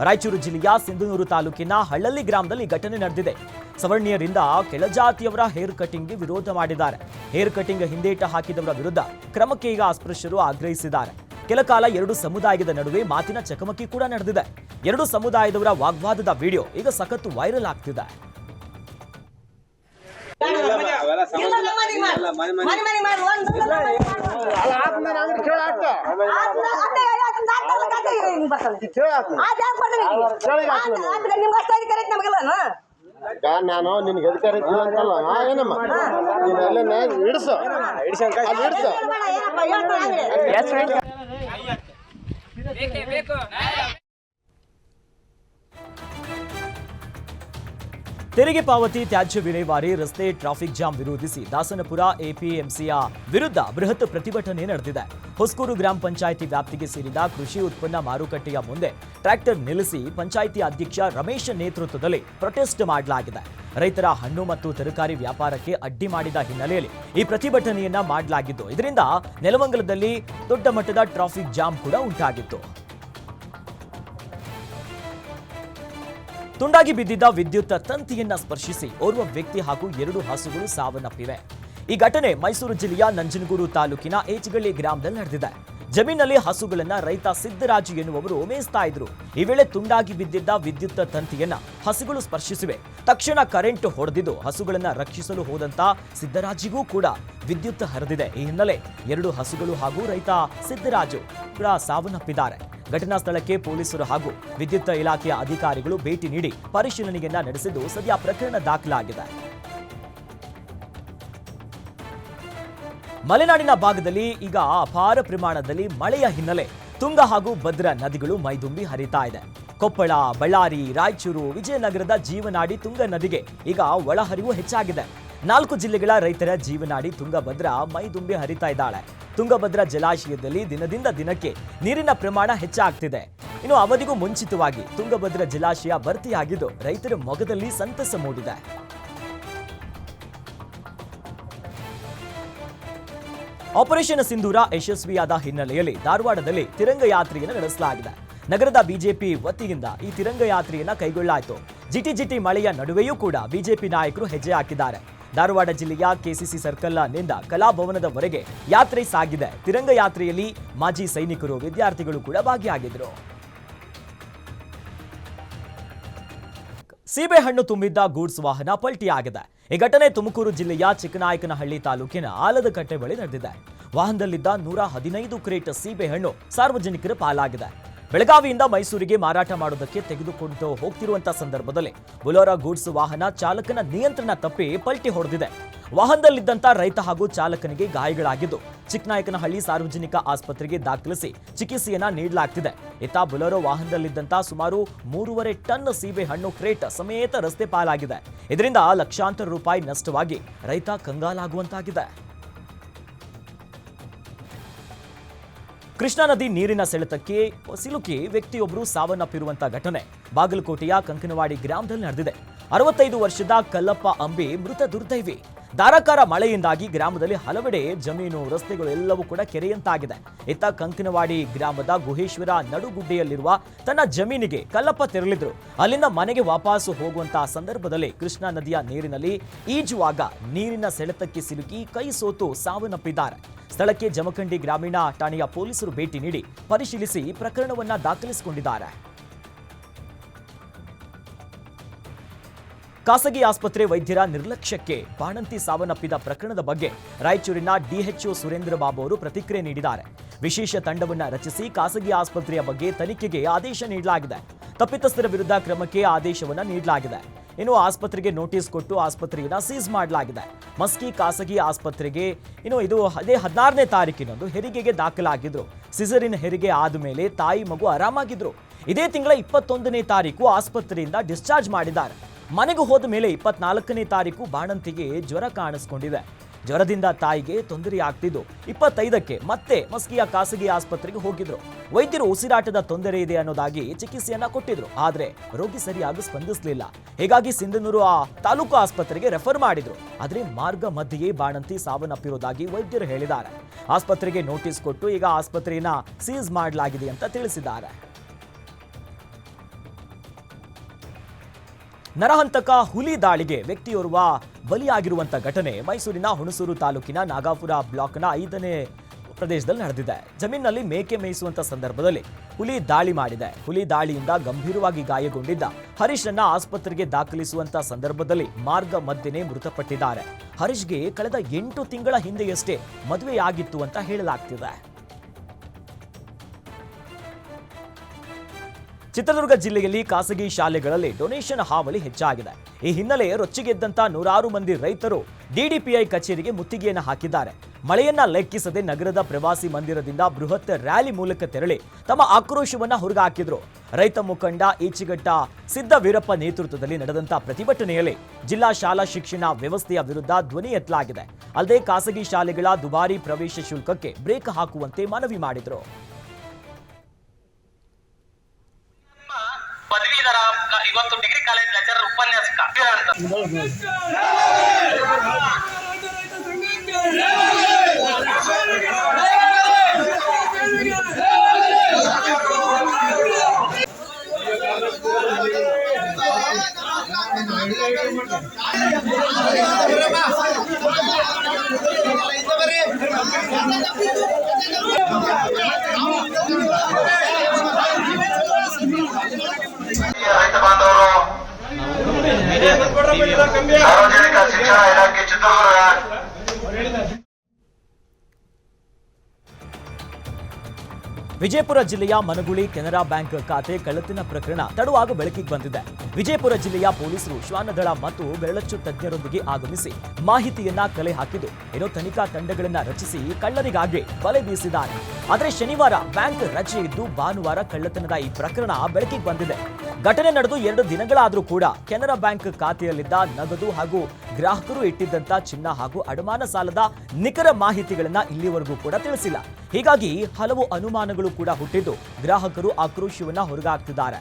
ರಾಯಚೂರು ಜಿಲ್ಲೆಯ ಸಿಂಧನೂರು ತಾಲೂಕಿನ ಹಳ್ಳಳ್ಳಿ ಗ್ರಾಮದಲ್ಲಿ ಘಟನೆ ನಡೆದಿದೆ. ಸವರ್ಣೀಯರಿಂದ ಕೆಳಜಾತಿಯವರ ಹೇರ್ ಕಟಿಂಗ್ಗೆ ವಿರೋಧ ಮಾಡಿದ್ದಾರೆ. ಹೇರ್ ಕಟಿಂಗ್ ಹಿಂದೇಟ ಹಾಕಿದವರ ವಿರುದ್ಧ ಕ್ರಮಕ್ಕೆ ಈಗ ಅಸ್ಪೃಶ್ಯರು ಆಗ್ರಹಿಸಿದ್ದಾರೆ. ಕೆಲ ಕಾಲ ಎರಡು ಸಮುದಾಯದ ನಡುವೆ ಮಾತಿನ ಚಕಮಕಿ ಕೂಡ ನಡೆದಿದೆ. ಎರಡು ಸಮುದಾಯದವರ ವಾಗ್ವಾದದ ವಿಡಿಯೋ ಈಗ ಸಖತ್ತು ವೈರಲ್ ಆಗ್ತಿದೆ. ನಾನು ನಿನ್ಗೆ ಅಧಿಕಾರ ಅಂತಲ್ಲ ಏನಮ್ಮ ಹಿಡಿಸು ತೆರಿಗೆ ಪಾವತಿ, ತ್ಯಾಜ್ಯ ವಿಲೇವಾರಿ, ರಸ್ತೆ ಟ್ರಾಫಿಕ್ ಜಾಮ್ ವಿರೋಧಿಸಿ ದಾಸನಪುರ ಎಪಿಎಂಸಿಯ ವಿರುದ್ಧ ಬೃಹತ್ ಪ್ರತಿಭಟನೆ ನಡೆದಿದೆ. ಹೊಸಕೂರು ಗ್ರಾಮ ಪಂಚಾಯಿತಿ ವ್ಯಾಪ್ತಿಗೆ ಸೇರಿದ ಕೃಷಿ ಉತ್ಪನ್ನ ಮಾರುಕಟ್ಟೆಯ ಮುಂದೆ ಟ್ರ್ಯಾಕ್ಟರ್ ನಿಲ್ಲಿಸಿ ಪಂಚಾಯಿತಿ ಅಧ್ಯಕ್ಷ ರಮೇಶ್ ನೇತೃತ್ವದಲ್ಲಿ ಪ್ರೊಟೆಸ್ಟ್ ಮಾಡಲಾಗಿದೆ. ರೈತರ ಹಣ್ಣು ಮತ್ತು ತರಕಾರಿ ವ್ಯಾಪಾರಕ್ಕೆ ಅಡ್ಡಿ ಮಾಡಿದ ಹಿನ್ನೆಲೆಯಲ್ಲಿ ಈ ಪ್ರತಿಭಟನೆಯನ್ನ ಮಾಡಲಾಗಿದ್ದು, ಇದರಿಂದ ನೆಲಮಂಗಲದಲ್ಲಿ ದೊಡ್ಡ ಮಟ್ಟದ ಟ್ರಾಫಿಕ್ ಜಾಮ್ ಕೂಡ ಉಂಟಾಗಿತ್ತು. ತುಂಡಾಗಿ ಬಿದ್ದಿದ್ದ ವಿದ್ಯುತ್ ತಂತಿಯನ್ನ ಸ್ಪರ್ಶಿಸಿ ಓರ್ವ ವ್ಯಕ್ತಿ ಹಾಗೂ 2 ಹಸುಗಳು ಸಾವನ್ನಪ್ಪಿವೆ. ಈ ಘಟನೆ ಮೈಸೂರು ಜಿಲ್ಲೆಯ ನಂಜನಗೂಡು ತಾಲೂಕಿನ ಏಚಗಳ್ಳಿ ಗ್ರಾಮದಲ್ಲಿ ನಡೆದಿದೆ. ಜಮೀನಲ್ಲಿ ಹಸುಗಳನ್ನ ರೈತ ಸಿದ್ದರಾಜು ಎನ್ನುವವರು ಮೇಯಿಸ್ತಾ ಇದ್ರು. ಈ ವೇಳೆ ತುಂಡಾಗಿ ಬಿದ್ದಿದ್ದ ವಿದ್ಯುತ್ ತಂತಿಯನ್ನ ಹಸುಗಳು ಸ್ಪರ್ಶಿಸಿವೆ. ತಕ್ಷಣ ಕರೆಂಟ್ ಹೊಡೆದಿದ್ದು ಹಸುಗಳನ್ನ ರಕ್ಷಿಸಲು ಹೋದಂತ ಸಿದ್ದರಾಜಿಗೂ ಕೂಡ ವಿದ್ಯುತ್ ಹರಿದಿದೆ. ಈ ಹಿನ್ನೆಲೆ 2 ಹಸುಗಳು ಹಾಗೂ ರೈತ ಸಿದ್ದರಾಜು ಕೂಡ ಸಾವನ್ನಪ್ಪಿದ್ದಾರೆ. ಘಟನಾ ಸ್ಥಳಕ್ಕೆ ಪೊಲೀಸರು ಹಾಗೂ ವಿದ್ಯುತ್ ಇಲಾಖೆಯ ಅಧಿಕಾರಿಗಳು ಭೇಟಿ ನೀಡಿ ಪರಿಶೀಲನೆಯನ್ನ ನಡೆಸಿದ್ದು ಸದ್ಯ ಪ್ರಕರಣ ದಾಖಲಾಗಿದೆ. ಮಲೆನಾಡಿನ ಭಾಗದಲ್ಲಿ ಈಗ ಅಪಾರ ಪ್ರಮಾಣದಲ್ಲಿ ಮಳೆಯ ಹಿನ್ನೆಲೆ ತುಂಗಾ ಹಾಗೂ ಭದ್ರಾ ನದಿಗಳು ಮೈದುಂಬಿ ಹರಿತಾ ಇದೆ. ಕೊಪ್ಪಳ, ಬಳ್ಳಾರಿ, ರಾಯಚೂರು, ವಿಜಯನಗರದ ಜೀವನಾಡಿ ತುಂಗಾ ನದಿಗೆ ಈಗ ಒಳಹರಿವು ಹೆಚ್ಚಾಗಿದೆ. 4 ಜಿಲ್ಲೆಗಳ ರೈತರ ಜೀವನಾಡಿ ತುಂಗಭದ್ರಾ ಮೈದುಂಬಿ ಹರಿತಾ ಇದ್ದಾಳೆ. ತುಂಗಭದ್ರಾ ಜಲಾಶಯದಲ್ಲಿ ದಿನದಿಂದ ದಿನಕ್ಕೆ ನೀರಿನ ಪ್ರಮಾಣ ಹೆಚ್ಚಾಗ್ತಿದೆ. ಇನ್ನು ಅವಧಿಗೂ ಮುಂಚಿತವಾಗಿ ತುಂಗಭದ್ರಾ ಜಲಾಶಯ ಭರ್ತಿಯಾಗಿದ್ದು ರೈತರ ಮೊಗದಲ್ಲಿ ಸಂತಸ ಮೂಡಿದೆ. ಆಪರೇಷನ್ ಸಿಂಧೂರ ಯಶಸ್ವಿಯಾದ ಹಿನ್ನೆಲೆಯಲ್ಲಿ ಧಾರವಾಡದಲ್ಲಿ ತಿರಂಗ ಯಾತ್ರೆಯನ್ನು ನಡೆಸಲಾಗಿದೆ. ನಗರದ ಬಿಜೆಪಿ ವತಿಯಿಂದ ಈ ತಿರಂಗ ಯಾತ್ರೆಯನ್ನ ಕೈಗೊಳ್ಳಲಾಯಿತು. ಜಿಟಿ ಮಳೆಯ ನಡುವೆಯೂ ಕೂಡ ಬಿಜೆಪಿ ನಾಯಕರು ಹೆಜ್ಜೆ ಹಾಕಿದ್ದಾರೆ. ಧಾರವಾಡ ಜಿಲ್ಲೆಯ ಕೆಸಿಸಿ ಸರ್ಕಲ್ನಿಂದ ಕಲಾಭವನದವರೆಗೆ ಯಾತ್ರೆ ಸಾಗಿದೆ. ತಿರಂಗ ಯಾತ್ರೆಯಲ್ಲಿ ಮಾಜಿ ಸೈನಿಕರು, ವಿದ್ಯಾರ್ಥಿಗಳು ಕೂಡ ಭಾಗಿಯಾಗಿದ್ದರು. ಸೀಬೆಹಣ್ಣು ತುಂಬಿದ್ದ ಗೂಡ್ಸ್ ವಾಹನ ಪಲ್ಟಿಯಾಗಿದೆ. ಈ ಘಟನೆ ತುಮಕೂರು ಜಿಲ್ಲೆಯ ಚಿಕ್ಕನಾಯಕನಹಳ್ಳಿ ತಾಲೂಕಿನ ಆಲದಕಟ್ಟೆ ಬಳಿ ನಡೆದಿದೆ. ವಾಹನದಲ್ಲಿದ್ದ 115 ಕ್ರೇಟ್ ಸೀಬೆಹಣ್ಣು ಸಾರ್ವಜನಿಕರ ಪಾಲಾಗಿದೆ. ಬೆಳಗಾವಿಯಿಂದ ಮೈಸೂರಿಗೆ ಮಾರಾಟ ಮಾಡೋದಕ್ಕೆ ತೆಗೆದುಕೊಂಡು ಹೋಗ್ತಿರುವಂತಹ ಸಂದರ್ಭದಲ್ಲಿ ಬೊಲೊರೋ ಗೂಡ್ಸ್ ವಾಹನ ಚಾಲಕನ ನಿಯಂತ್ರಣ ತಪ್ಪಿ ಪಲ್ಟಿ ಹೊಡೆದಿದೆ. ವಾಹನದಲ್ಲಿದ್ದಂಥ ರೈತ ಹಾಗೂ ಚಾಲಕನಿಗೆ ಗಾಯಗಳಾಗಿದ್ದು ಚಿಕ್ಕನಾಯಕನಹಳ್ಳಿ ಸಾರ್ವಜನಿಕ ಆಸ್ಪತ್ರೆಗೆ ದಾಖಲಿಸಿ ಚಿಕಿತ್ಸೆಯನ್ನ ನೀಡಲಾಗ್ತಿದೆ. ಇತ್ತ ಬೊಲೊರೋ ವಾಹನದಲ್ಲಿದ್ದಂಥ ಸುಮಾರು 3.5 ಟನ್ ಸೀಬೆಹಣ್ಣು ಕ್ರೇಟ್ ಸಮೇತ ರಸ್ತೆ ಪಾಲಾಗಿದೆ. ಇದರಿಂದ ಲಕ್ಷಾಂತರ ರೂಪಾಯಿ ನಷ್ಟವಾಗಿ ರೈತ ಕಂಗಾಲಾಗುವಂತಾಗಿದೆ. ಕೃಷ್ಣಾ ನದಿ ನೀರಿನ ಸೆಳೆತಕ್ಕೆ ಸಿಲುಕಿ ವ್ಯಕ್ತಿಯೊಬ್ಬರು ಸಾವನ್ನಪ್ಪಿರುವಂತಹ ಘಟನೆ ಬಾಗಲಕೋಟೆಯ ಕಂಕನವಾಡಿ ಗ್ರಾಮದಲ್ಲಿ ನಡೆದಿದೆ. 65 ವರ್ಷದ ಕಲ್ಲಪ್ಪ ಅಂಬಿ ಮೃತ ದುರ್ದೈವಿ. ಧಾರಾಕಾರ ಮಳೆಯಿಂದಾಗಿ ಗ್ರಾಮದಲ್ಲಿ ಹಲವೆಡೆ ಜಮೀನು, ರಸ್ತೆಗಳು ಎಲ್ಲವೂ ಕೂಡ ಕೆರೆಯಂತಾಗಿದೆ. ಇತ್ತ ಕಂಕನವಾಡಿ ಗ್ರಾಮದ ಗುಹೇಶ್ವರ ನಡುಗುಡ್ಡೆಯಲ್ಲಿರುವ ತನ್ನ ಜಮೀನಿಗೆ ಕಲ್ಲಪ್ಪ ತೆರಳಿದ್ರು. ಅಲ್ಲಿಂದ ಮನೆಗೆ ವಾಪಸ್ಸು ಹೋಗುವಂತಹ ಸಂದರ್ಭದಲ್ಲಿ ಕೃಷ್ಣಾ ನದಿಯ ನೀರಿನಲ್ಲಿ ಈಜುವಾಗ ನೀರಿನ ಸೆಳೆತಕ್ಕೆ ಸಿಲುಕಿ ಕೈ ಸೋತು ಸಾವನ್ನಪ್ಪಿದ್ದಾರೆ. ಸ್ಥಳಕ್ಕೆ ಜಮಖಂಡಿ ಗ್ರಾಮೀಣ ಠಾಣೆಯ ಪೊಲೀಸರು ಭೇಟಿ ನೀಡಿ ಪರಿಶೀಲಿಸಿ ಪ್ರಕರಣವನ್ನ ದಾಖಲಿಸಿಕೊಂಡಿದ್ದಾರೆ. ಖಾಸಗಿ ಆಸ್ಪತ್ರೆ ವೈದ್ಯರ ನಿರ್ಲಕ್ಷ್ಯಕ್ಕೆ ಬಾಣಂತಿ ಸಾವನ್ನಪ್ಪಿದ ಪ್ರಕರಣದ ಬಗ್ಗೆ ರಾಯಚೂರಿನ ಡಿಎಚ್ಒ ಸುರೇಂದ್ರ ಬಾಬು ಅವರು ಪ್ರತಿಕ್ರಿಯೆ ನೀಡಿದ್ದಾರೆ. ವಿಶೇಷ ತಂಡವನ್ನು ರಚಿಸಿ ಖಾಸಗಿ ಆಸ್ಪತ್ರೆಯ ಬಗ್ಗೆ ತನಿಖೆಗೆ ಆದೇಶ ನೀಡಲಾಗಿದೆ. ತಪ್ಪಿತಸ್ಥರ ವಿರುದ್ಧ ಕ್ರಮಕ್ಕೆ ಆದೇಶವನ್ನು ನೀಡಲಾಗಿದೆ. ಇನ್ನು ಆಸ್ಪತ್ರೆಗೆ ನೋಟಿಸ್ ಕೊಟ್ಟು ಆಸ್ಪತ್ರೆಯನ್ನು ಸೀಸ್ ಮಾಡಲಾಗಿದೆ. ಮಸ್ಕಿ ಖಾಸಗಿ ಆಸ್ಪತ್ರೆಗೆ ಇದು ಅದೇ 16ನೇ ತಾರೀಕಿನಂದು ಹೆರಿಗೆಗೆ ದಾಖಲಾಗಿದ್ರು. ಸಿಸರಿನ್ ಹೆರಿಗೆ ಆದ ಮೇಲೆ ತಾಯಿ ಮಗು ಆರಾಮಾಗಿದ್ರು. ಇದೇ ತಿಂಗಳ 21ನೇ ತಾರೀಕು ಆಸ್ಪತ್ರೆಯಿಂದ ಡಿಸ್ಚಾರ್ಜ್ ಮಾಡಿದ್ದಾರೆ. ಮನೆಗೆ ಹೋದ ಮೇಲೆ 24ನೇ ತಾರೀಕು ಬಾಣಂತಿಗೆ ಜ್ವರ ಕಾಣಿಸ್ಕೊಂಡಿದೆ. ಜ್ವರದಿಂದ ತಾಯಿಗೆ ತೊಂದರೆ ಆಗ್ತಿದ್ದು 25ಕ್ಕೆ ಮತ್ತೆ ಮಸ್ಕಿಯ ಖಾಸಗಿ ಆಸ್ಪತ್ರೆಗೆ ಹೋಗಿದ್ರು. ವೈದ್ಯರು ಉಸಿರಾಟದ ತೊಂದರೆ ಇದೆ ಅನ್ನೋದಾಗಿ ಚಿಕಿತ್ಸೆಯನ್ನ ಕೊಟ್ಟಿದ್ರು. ಆದ್ರೆ ರೋಗಿ ಸರಿಯಾಗಿ ಸ್ಪಂದಿಸಲಿಲ್ಲ. ಹೀಗಾಗಿ ಸಿಂಧನೂರು ತಾಲೂಕು ಆಸ್ಪತ್ರೆಗೆ ರೆಫರ್ ಮಾಡಿದ್ರು. ಆದ್ರೆ ಮಾರ್ಗ ಮಧ್ಯೆಯೇ ಬಾಣಂತಿ ಸಾವನ್ನಪ್ಪಿರೋದಾಗಿ ವೈದ್ಯರು ಹೇಳಿದ್ದಾರೆ. ಆಸ್ಪತ್ರೆಗೆ ನೋಟಿಸ್ ಕೊಟ್ಟು ಈಗ ಆಸ್ಪತ್ರೆಯನ್ನ ಸೀಸ್ ಮಾಡಲಾಗಿದೆ ಅಂತ ತಿಳಿಸಿದ್ದಾರೆ. ನರಹಂತಕ ಹುಲಿ ದಾಳಿಗೆ ವ್ಯಕ್ತಿಯೋರ್ವ ಬಲಿಯಾಗಿರುವಂತಹ ಘಟನೆ ಮೈಸೂರಿನ ಹುಣಸೂರು ತಾಲೂಕಿನ ನಾಗಾಪುರ ಬ್ಲಾಕ್ನ 5ನೇ ಪ್ರದೇಶದಲ್ಲಿ ನಡೆದಿದೆ. ಜಮೀನಿನಲ್ಲಿ ಮೇಕೆ ಮೇಯಿಸುವಂತ ಸಂದರ್ಭದಲ್ಲಿ ಹುಲಿ ದಾಳಿ ಮಾಡಿದೆ. ಹುಲಿ ದಾಳಿಯಿಂದ ಗಂಭೀರವಾಗಿ ಗಾಯಗೊಂಡಿದ್ದ ಹರೀಶ್ರನ್ನ ಆಸ್ಪತ್ರೆಗೆ ದಾಖಲಿಸುವಂತ ಸಂದರ್ಭದಲ್ಲಿ ಮಾರ್ಗ ಮಧ್ಯೆನೇ ಮೃತಪಟ್ಟಿದ್ದಾರೆ. ಹರೀಶ್ಗೆ ಕಳೆದ 8 ತಿಂಗಳ ಹಿಂದೆಯಷ್ಟೇ ಮದುವೆಯಾಗಿತ್ತು ಅಂತ ಹೇಳಲಾಗ್ತಿದೆ. ಚಿತ್ರದುರ್ಗ ಜಿಲ್ಲೆಯಲ್ಲಿ ಖಾಸಗಿ ಶಾಲೆಗಳಲ್ಲಿ ಡೊನೇಷನ್ ಹಾವಳಿ ಹೆಚ್ಚಾಗಿದೆ. ಈ ಹಿನ್ನೆಲೆ ರೊಚ್ಚಿಗೆದ್ದಂತ ನೂರಾರು ಮಂದಿ ರೈತರು ಡಿಡಿಪಿಐ ಕಚೇರಿಗೆ ಮುತ್ತಿಗೆಯನ್ನು ಹಾಕಿದ್ದಾರೆ. ಮಳೆಯನ್ನ ಲೆಕ್ಕಿಸದೆ ನಗರದ ಪ್ರವಾಸಿ ಮಂದಿರದಿಂದ ಬೃಹತ್ ರ್ಯಾಲಿ ಮೂಲಕ ತೆರಳಿ ತಮ್ಮ ಆಕ್ರೋಶವನ್ನ ಹೊರಗಾಕಿದ್ರು. ರೈತ ಮುಖಂಡ ಈಚಿಘಟ್ಟ ಸಿದ್ದ ವೀರಪ್ಪ ನೇತೃತ್ವದಲ್ಲಿ ನಡೆದಂತ ಪ್ರತಿಭಟನೆಯಲ್ಲಿ ಜಿಲ್ಲಾ ಶಾಲಾ ಶಿಕ್ಷಣ ವ್ಯವಸ್ಥೆಯ ವಿರುದ್ಧ ಧ್ವನಿ ಎತ್ತಲಾಗಿದೆ. ಅಲ್ಲದೆ ಖಾಸಗಿ ಶಾಲೆಗಳ ದುಬಾರಿ ಪ್ರವೇಶ ಶುಲ್ಕಕ್ಕೆ ಬ್ರೇಕ್ ಹಾಕುವಂತೆ ಮನವಿ ಮಾಡಿದ್ರು. ಪದವೀಧರ ಇವತ್ತು ಡಿಗ್ರಿ ಕಾಲೇಜ್ ಲೆಕ್ಚರರ್ ಉಪನ್ಯಾಸಕ ರೈತ ಬಾಂಧವರು, ಸಾರ್ವಜನಿಕ ಶಿಕ್ಷಣ ಇಲಾಖೆ ಚಿತ್ರದುರ್ಗ ವಿಜಯಪುರ ಜಿಲ್ಲೆಯ ಮನಗುಳಿ ಕೆನರಾ ಬ್ಯಾಂಕ್ ಖಾತೆ ಕಳ್ಳತನ ಪ್ರಕರಣ ತಡವಾಗಿ ಬೆಳಕಿಗೆ ಬಂದಿದೆ. ವಿಜಯಪುರ ಜಿಲ್ಲೆಯ ಪೊಲೀಸರು ಶ್ವಾನದಳ ಮತ್ತು ಬೆರಳಚ್ಚು ತಜ್ಞರೊಂದಿಗೆ ಆಗಮಿಸಿ ಮಾಹಿತಿಯನ್ನ ಕಲೆ ಹಾಕಿದ್ದು ಏನೋ ತನಿಖಾ ತಂಡಗಳನ್ನ ರಚಿಸಿ ಕಳ್ಳರಿಗಾಗಿ ಬಲೆ ಬೀಸಿದ್ದಾರೆ. ಆದರೆ ಶನಿವಾರ ಬ್ಯಾಂಕ್ ರಜೆ ಇದ್ದು ಭಾನುವಾರ ಕಳ್ಳತನದ ಈ ಪ್ರಕರಣ ಬೆಳಕಿಗೆ ಬಂದಿದೆ. ಘಟನೆ ನಡೆದು 2 ದಿನಗಳಾದರೂ ಕೂಡ ಕೆನರಾ ಬ್ಯಾಂಕ್ ಖಾತೆಯಲ್ಲಿದ್ದ ನಗದು ಹಾಗೂ ಗ್ರಾಹಕರು ಇಟ್ಟಿದ್ದಂತ ಚಿನ್ನ ಹಾಗೂ ಅಡಮಾನ ಸಾಲದ ನಿಖರ ಮಾಹಿತಿಗಳನ್ನ ಇಲ್ಲಿವರೆಗೂ ಕೂಡ ತಿಳಿಸಿಲ್ಲ. ಹೀಗಾಗಿ ಹಲವು ಅನುಮಾನಗಳು ಕೂಡ ಹುಟ್ಟಿದ್ದು ಗ್ರಾಹಕರು ಆಕ್ರೋಶವನ್ನ ಹೊರಗಾಕ್ತಿದ್ದಾರೆ.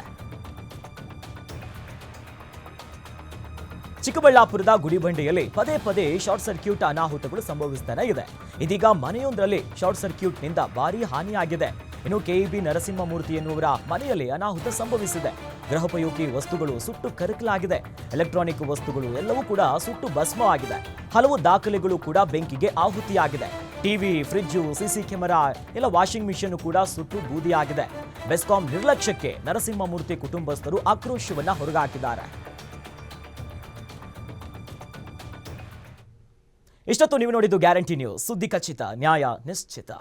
ಚಿಕ್ಕಬಳ್ಳಾಪುರದ ಗುಡಿಬಂಡೆಯಲ್ಲಿ ಪದೇ ಪದೇ ಶಾರ್ಟ್ ಸರ್ಕ್ಯೂಟ್ ಅನಾಹುತಗಳು ಸಂಭವಿಸ್ತಾನೆ ಇದೆ. ಇದೀಗ ಮನೆಯೊಂದರಲ್ಲಿ ಶಾರ್ಟ್ ಸರ್ಕ್ಯೂಟ್ನಿಂದ ಭಾರೀ ಹಾನಿಯಾಗಿದೆ. ಇನ್ನು ಕೆಇಬಿ ನರಸಿಂಹಮೂರ್ತಿ ಎನ್ನುವರ ಮನೆಯಲ್ಲಿ ಅನಾಹುತ ಸಂಭವಿಸಿದೆ. ಗೃಹೋಪಯೋಗಿ ವಸ್ತುಗಳು ಸುಟ್ಟು ಕರಕಲಾಗಿದೆ. ಎಲೆಕ್ಟ್ರಾನಿಕ್ ವಸ್ತುಗಳು ಎಲ್ಲವೂ ಕೂಡ ಸುಟ್ಟು ಭಸ್ಮವಾಗಿದೆ. ಹಲವು ದಾಖಲೆಗಳು ಕೂಡ ಬೆಂಕಿಗೆ ಆಹುತಿಯಾಗಿದೆ. ಟಿವಿ, ಫ್ರಿಡ್ಜು, ಸಿಸಿ ಕ್ಯಾಮೆರಾ ಎಲ್ಲ ವಾಷಿಂಗ್ ಮಿಷನ್ ಕೂಡ ಸುಟ್ಟು ಬೂದಿಯಾಗಿದೆ. ಬೆಸ್ಕಾಂ ನಿರ್ಲಕ್ಷ್ಯಕ್ಕೆ ನರಸಿಂಹಮೂರ್ತಿ ಕುಟುಂಬಸ್ಥರು ಆಕ್ರೋಶವನ್ನ ಹೊರಗಾಕಿದ್ದಾರೆ. ಇಷ್ಟೊತ್ತು ನೀವು ನೋಡಿದ್ದು ಗ್ಯಾರಂಟಿ ನ್ಯೂಸ್, ಸುದ್ದಿ ಖಚಿತ, ನ್ಯಾಯ ನಿಶ್ಚಿತ.